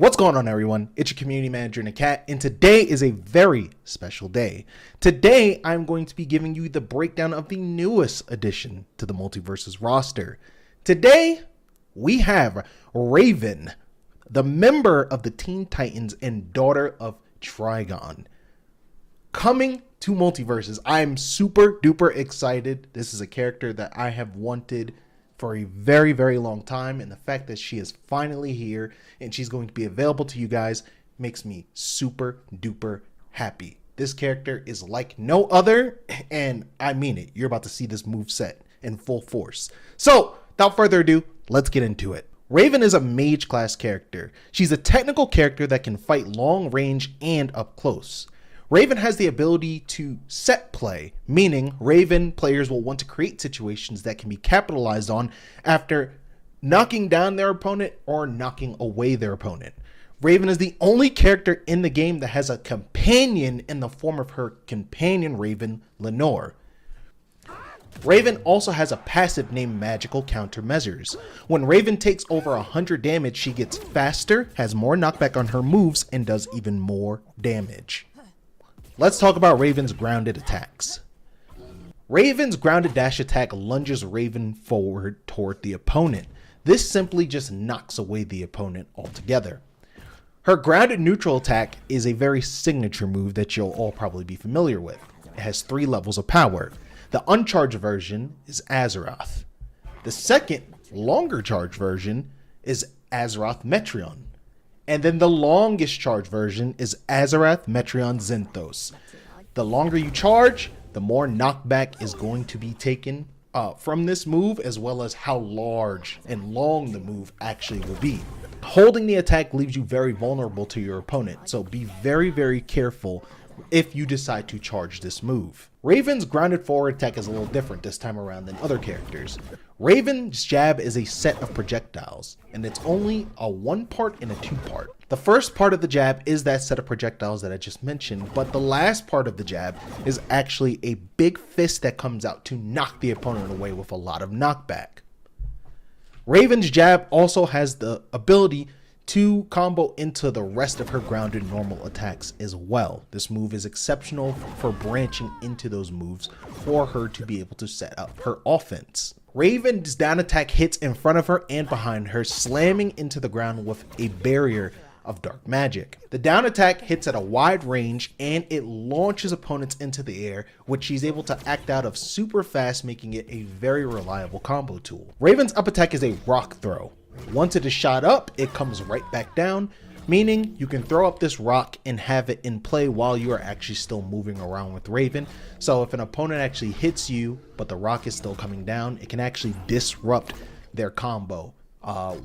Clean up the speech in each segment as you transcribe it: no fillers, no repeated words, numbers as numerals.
What's going on, everyone? It's your community manager, Nakat, and today is a very special day. Today, I'm going to be giving you the breakdown of the newest addition to the MultiVersus roster. Today, we have Raven, the member of the Teen Titans and daughter of Trigon, coming to MultiVersus. I'm super duper excited. This is a character that I have wanted for a very, very long time, and the fact that she is finally here and she's going to be available to you guys makes me super duper happy. This character is like no other, and I mean it. You're about to see this move set in full force. So without further ado, let's get into it. Raven is a mage class character. She's a technical character that can fight long range and up close. Raven has the ability to set play, meaning Raven players will want to create situations that can be capitalized on after knocking down their opponent or knocking away their opponent. Raven is the only character in the game that has a companion in the form of her companion Raven, Lenore. Raven also has a passive named Magical Countermeasures. When Raven takes over 100 damage, she gets faster, has more knockback on her moves, and does even more damage. Let's talk about Raven's grounded attacks. Raven's grounded dash attack lunges Raven forward toward the opponent. This simply just knocks away the opponent altogether. Her grounded neutral attack is a very signature move that you'll all probably be familiar with. It has 3 levels of power. The uncharged version is Azeroth. The second, longer charge version is Azeroth Metreon. And then the longest charge version is Azeroth Metreon Zenthos. The longer you charge, the more knockback is going to be taken from this move, as well as how large and long the move actually will be. Holding the attack leaves you very vulnerable to your opponent, so be very, very careful if you decide to charge this move. Raven's grounded forward attack is a little different this time around than other characters. Raven's jab is a set of projectiles, and it's only a 1-part and a 2-part. The first part of the jab is that set of projectiles that I just mentioned, but the last part of the jab is actually a big fist that comes out to knock the opponent away with a lot of knockback. Raven's jab also has the ability to combo into the rest of her grounded normal attacks as well. This move is exceptional for branching into those moves for her to be able to set up her offense. Raven's down attack hits in front of her and behind her, slamming into the ground with a barrier of dark magic. The down attack hits at a wide range and it launches opponents into the air, which she's able to act out of super fast, making it a very reliable combo tool. Raven's up attack is a rock throw. Once it is shot up, it comes right back down, meaning you can throw up this rock and have it in play while you are actually still moving around with Raven. So if an opponent actually hits you, but the rock is still coming down, it can actually disrupt their combo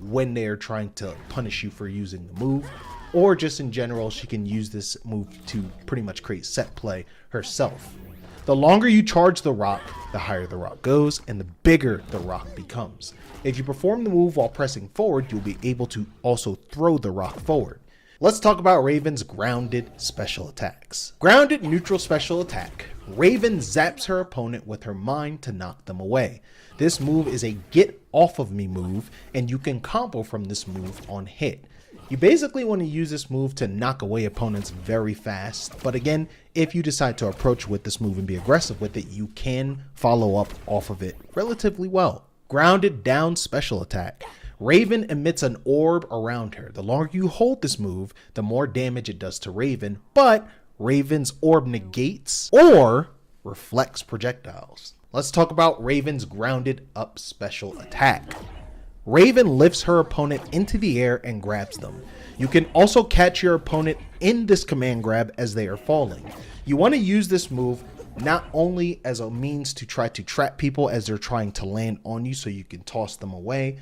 when they're trying to punish you for using the move. Or just in general, she can use this move to pretty much create set play herself. The longer you charge the rock, the higher the rock goes and the bigger the rock becomes. If you perform the move while pressing forward, you'll be able to also throw the rock forward. Let's talk about Raven's grounded special attacks. Grounded neutral special attack. Raven zaps her opponent with her mind to knock them away. This move is a get off of me move, and you can combo from this move on hit. You basically want to use this move to knock away opponents very fast, but again, if you decide to approach with this move and be aggressive with it, you can follow up off of it relatively well. Grounded down special attack. Raven emits an orb around her. The longer you hold this move, the more damage it does to Raven, but Raven's orb negates or reflects projectiles. Let's talk about Raven's grounded up special attack. Raven lifts her opponent into the air and grabs them. You can also catch your opponent in this command grab as they are falling. You want to use this move not only as a means to try to trap people as they're trying to land on you so you can toss them away,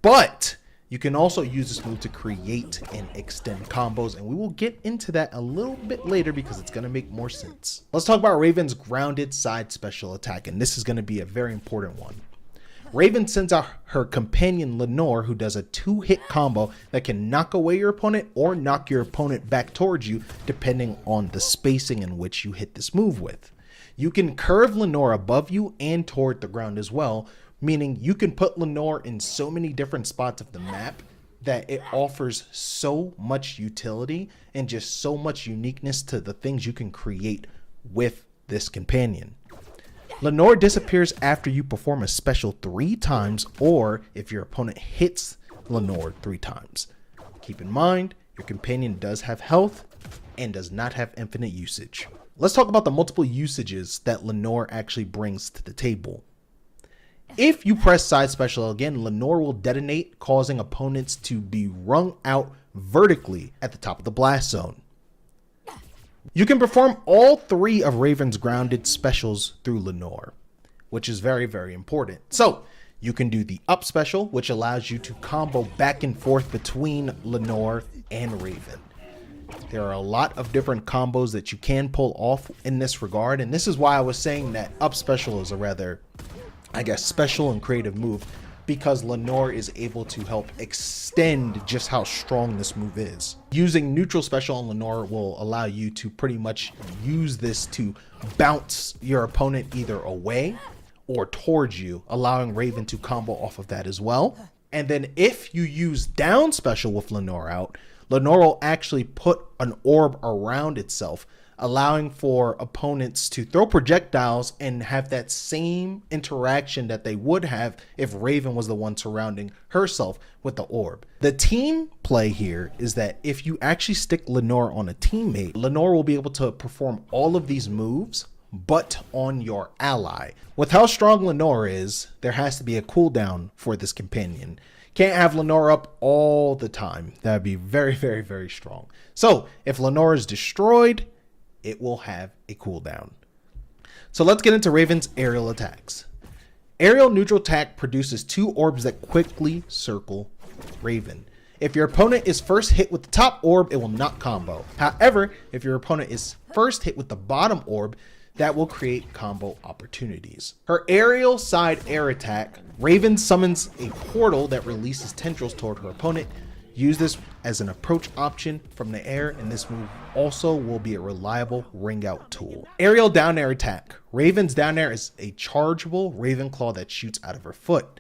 but you can also use this move to create and extend combos, and we will get into that a little bit later because it's going to make more sense. Let's talk about Raven's grounded side special attack, and this is going to be a very important one. Raven sends out her companion Lenore, who does a 2-hit combo that can knock away your opponent or knock your opponent back towards you, depending on the spacing in which you hit this move with. You can curve Lenore above you and toward the ground as well, meaning you can put Lenore in so many different spots of the map that it offers so much utility and just so much uniqueness to the things you can create with this companion. Lenore disappears after you perform a special 3 times or if your opponent hits Lenore 3 times. Keep in mind, your companion does have health and does not have infinite usage. Let's talk about the multiple usages that Lenore actually brings to the table. If you press side special again, Lenore will detonate, causing opponents to be wrung out vertically at the top of the blast zone. You can perform all 3 of Raven's grounded specials through Lenore, which is very, very important. So you can do the up special, which allows you to combo back and forth between Lenore and Raven. There are a lot of different combos that you can pull off in this regard, and this is why I was saying that up special is a rather, I guess, special and creative move, because Lenore is able to help extend just how strong this move is. Using neutral special on Lenore will allow you to pretty much use this to bounce your opponent either away or towards you, allowing Raven to combo off of that as well. And then if you use down special with Lenore out, Lenore will actually put an orb around itself, allowing for opponents to throw projectiles and have that same interaction that they would have if Raven was the one surrounding herself with the orb. The team play here is that if you actually stick Lenore on a teammate, Lenore will be able to perform all of these moves, but on your ally. With how strong Lenore is, there has to be a cooldown for this companion. Can't have Lenore up all the time. That'd be very, very, very strong. So if Lenore is destroyed, it will have a cooldown. So let's get into Raven's aerial attacks. Aerial neutral attack produces 2 orbs that quickly circle Raven. If your opponent is first hit with the top orb, it will not combo. However, if your opponent is first hit with the bottom orb, that will create combo opportunities. Her aerial side air attack, Raven summons a portal that releases tendrils toward her opponent. Use this as an approach option from the air, and this move also will be a reliable ring out tool. Aerial down air attack. Raven's down air is a chargeable Raven claw that shoots out of her foot.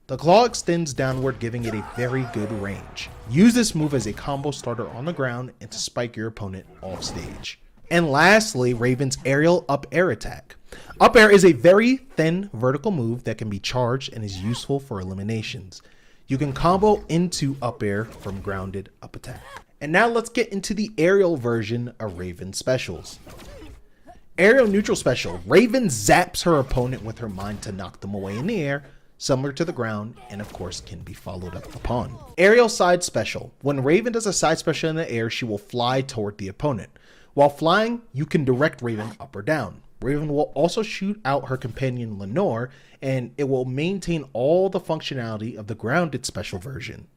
The claw extends downward, giving it a very good range. Use this move as a combo starter on the ground and to spike your opponent off stage. And lastly, Raven's aerial up air attack. Up air is a very thin vertical move that can be charged and is useful for eliminations. You can combo into up air from grounded up attack. And now let's get into the aerial version of Raven specials. Aerial neutral special. Raven zaps her opponent with her mind to knock them away in the air, similar to the ground, and of course can be followed up upon. Aerial side special. When Raven does a side special in the air, she will fly toward the opponent. While flying, you can direct Raven up or down. Raven will also shoot out her companion Lenore, and it will maintain all the functionality of the grounded special version.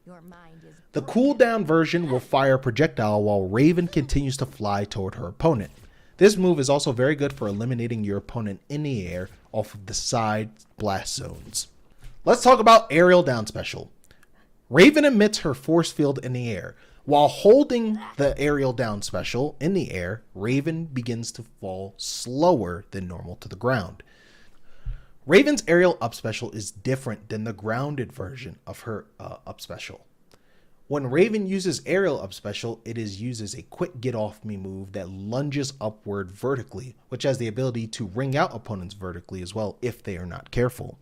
The cooldown version will fire a projectile while Raven continues to fly toward her opponent. This move is also very good for eliminating your opponent in the air off of the side blast zones. Let's talk about aerial down special. Raven emits her force field in the air. While holding the aerial down special in the air, Raven begins to fall slower than normal to the ground. Raven's aerial up special is different than the grounded version of her up special. When Raven uses aerial up special, it is used as a quick get off me move that lunges upward vertically, which has the ability to ring out opponents vertically as well if they are not careful.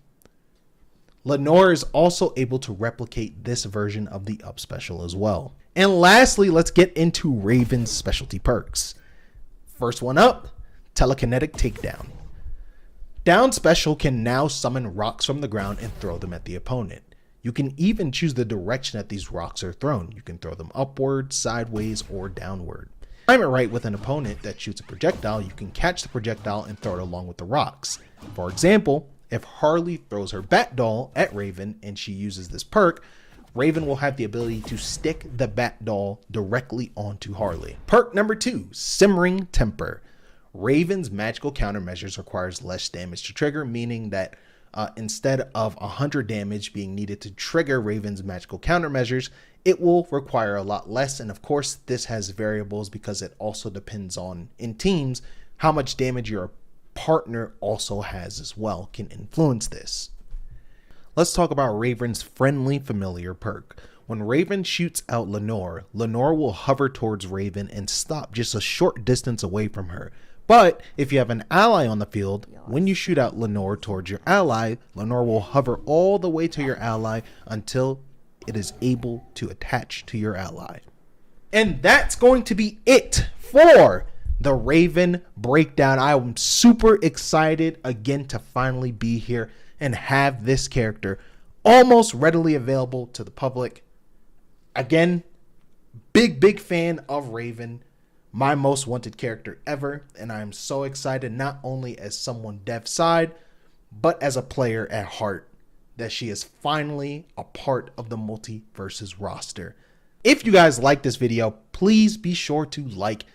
Lenore is also able to replicate this version of the up special as well. And lastly, let's get into Raven's specialty perks. First one up, telekinetic takedown. Down special can now summon rocks from the ground and throw them at the opponent. You can even choose the direction that these rocks are thrown. You can throw them upward, sideways, or downward. Time it right with an opponent that shoots a projectile, you can catch the projectile and throw it along with the rocks. For example, if Harley throws her bat doll at Raven and she uses this perk, Raven will have the ability to stick the bat doll directly onto Harley. Perk number 2, Simmering Temper. Raven's magical countermeasures requires less damage to trigger, meaning that instead of 100 damage being needed to trigger Raven's magical countermeasures, it will require a lot less. And of course, this has variables because it also depends on, in teams, how much damage your partner also has as well can influence this. Let's talk about Raven's friendly familiar perk. When Raven shoots out Lenore, Lenore will hover towards Raven and stop just a short distance away from her. But if you have an ally on the field, when you shoot out Lenore towards your ally, Lenore will hover all the way to your ally until it is able to attach to your ally. And that's going to be it for the Raven breakdown. I am super excited again to finally be here and have this character almost readily available to the public. Again, big fan of Raven, my most wanted character ever, and I am so excited not only as someone dev side, but as a player at heart that she is finally a part of the MultiVersus roster. If you guys like this video, please be sure to like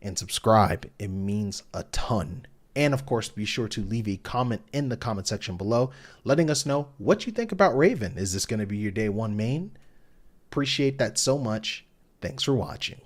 and subscribe. It means a ton. And of course, be sure to leave a comment in the comment section below, letting us know what you think about Raven. Is this going to be your day one main? Appreciate that so much. Thanks for watching.